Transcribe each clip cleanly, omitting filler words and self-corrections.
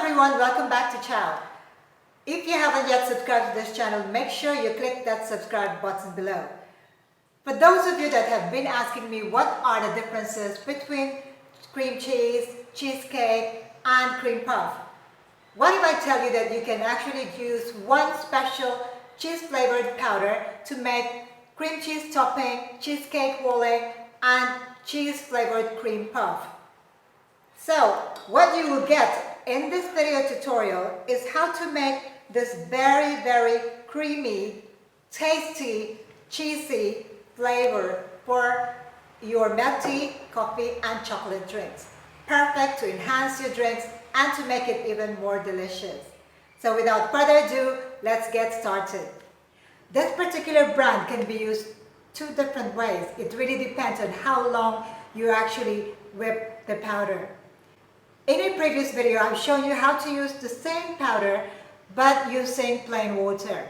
everyone, welcome back to Chao. If you haven't yet subscribed to this channel, make sure you click that subscribe button below. For those of you that have been asking me what are the differences between cream cheese, cheesecake and cream puff, what if I tell you that you can actually use one special cheese flavored powder to make cream cheese topping, cheesecake rolling and cheese flavored cream puff? So what you will get in this video tutorial is how to make this very creamy, tasty, cheesy flavor for your milk tea, coffee and chocolate drinks. Perfect to enhance your drinks and to make it even more delicious. So without further ado, let's get started. This particular brand can be used two different ways. It really depends on how long you actually whip the powder. In a previous video, I've shown you how to use the same powder but using plain water.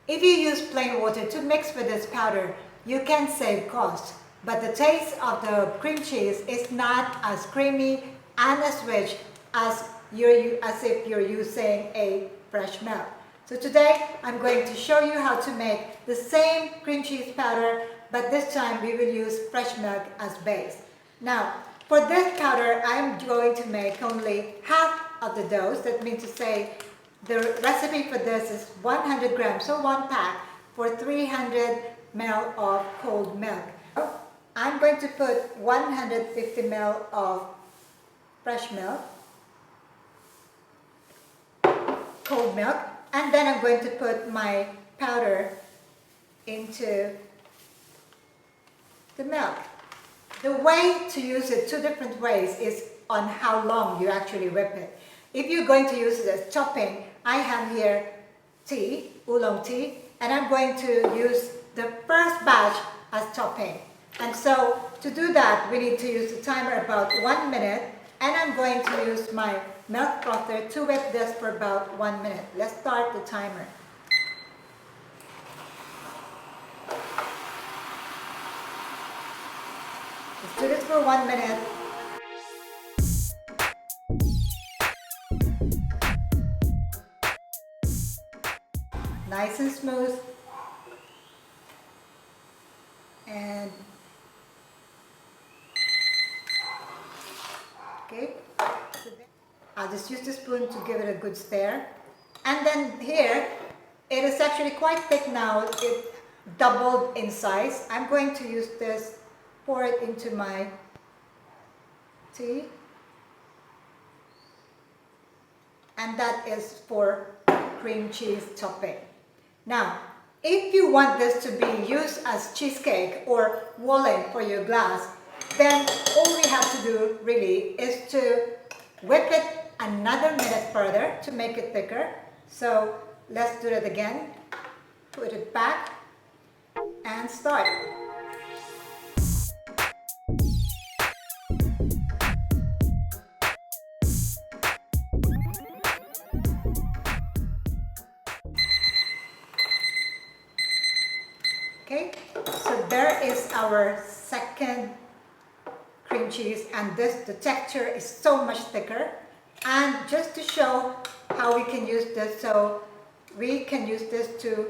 If you use plain water to mix with this powder, you can save cost, but the taste of the cream cheese is not as creamy and as rich as if you're using a fresh milk. So today, I'm going to show you how to make the same cream cheese powder, but this time we will use fresh milk as base. Now, for this powder, I'm going to make only half of the dose. That means to say the recipe for this is 100 grams, so one pack for 300 ml of cold milk. I'm going to put 150 ml of fresh milk, cold milk, and then I'm going to put my powder into the milk. The way to use it two different ways is on how long you actually whip it. If you're going to use it as topping, I have here tea, oolong tea, and I'm going to use the first batch as topping. And so to do that, we need to use the timer about 1 minute, and I'm going to use my milk frother to whip this for about 1 minute. Let's start the timer. Let's do this for 1 minute. Nice and smooth. And okay, I'll just use the spoon to give it a good stir. And then here, it is actually quite thick now. It doubled in size. I'm going to use this, pour it into my tea. And that is for cream cheese topping. Now, if you want this to be used as cheesecake or walling for your glass, then all we have to do really is to whip it another minute further to make it thicker. So let's do it again. Put it back and start. Okay, so there is our second cream cheese, and the texture is so much thicker. And just to show how we can use this, so we can use this to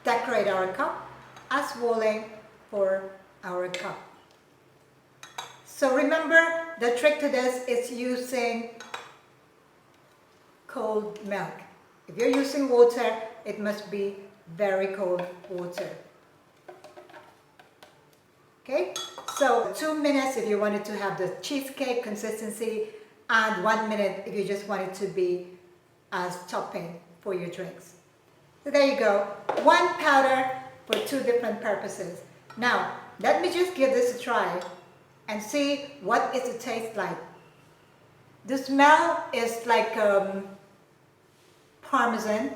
decorate our cup as walling for our cup. So remember, the trick to this is using cold milk. If you're using water, it must be very cold water. Okay, so 2 minutes if you wanted to have the cheesecake consistency, and 1 minute if you just want it to be as topping for your drinks. So there you go, one powder for two different purposes. Now, let me just give this a try and see what it tastes like. The smell is like Parmesan.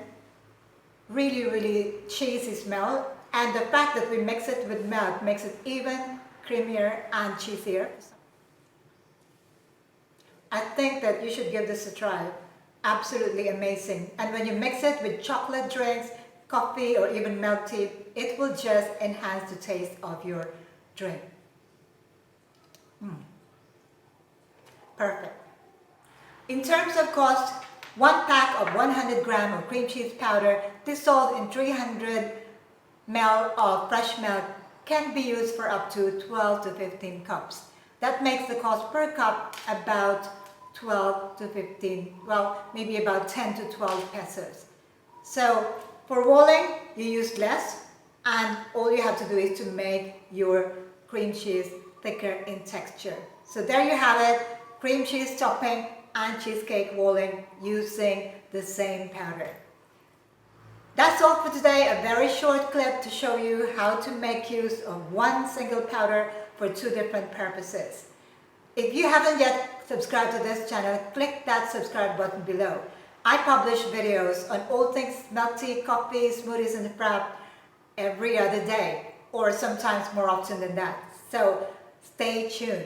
Really cheesy smell, and the fact that we mix it with milk makes it even creamier and cheesier. I think that you should give this a try. Absolutely amazing. And when you mix it with chocolate drinks, coffee or even milk tea, it will just enhance the taste of your drink. Perfect. In terms of cost, one pack of 100 gram of cream cheese powder dissolved in 300 ml of fresh milk can be used for up to 12 to 15 cups. That makes the cost per cup about 12 to 15, well, maybe about 10 to 12 pesos. So for walling, you use less, and all you have to do is to make your cream cheese thicker in texture. So there you have it, cream cheese topping and cheesecake walling using the same powder. That's all for today, a very short clip to show you how to make use of one single powder for two different purposes. If you haven't yet subscribed to this channel, click that subscribe button below. I publish videos on all things milk tea, coffee, smoothies and frap every other day, or sometimes more often than that. So stay tuned.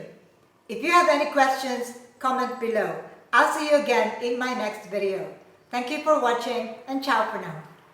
If you have any questions, comment below. I'll see you again in my next video. Thank you for watching, and ciao for now.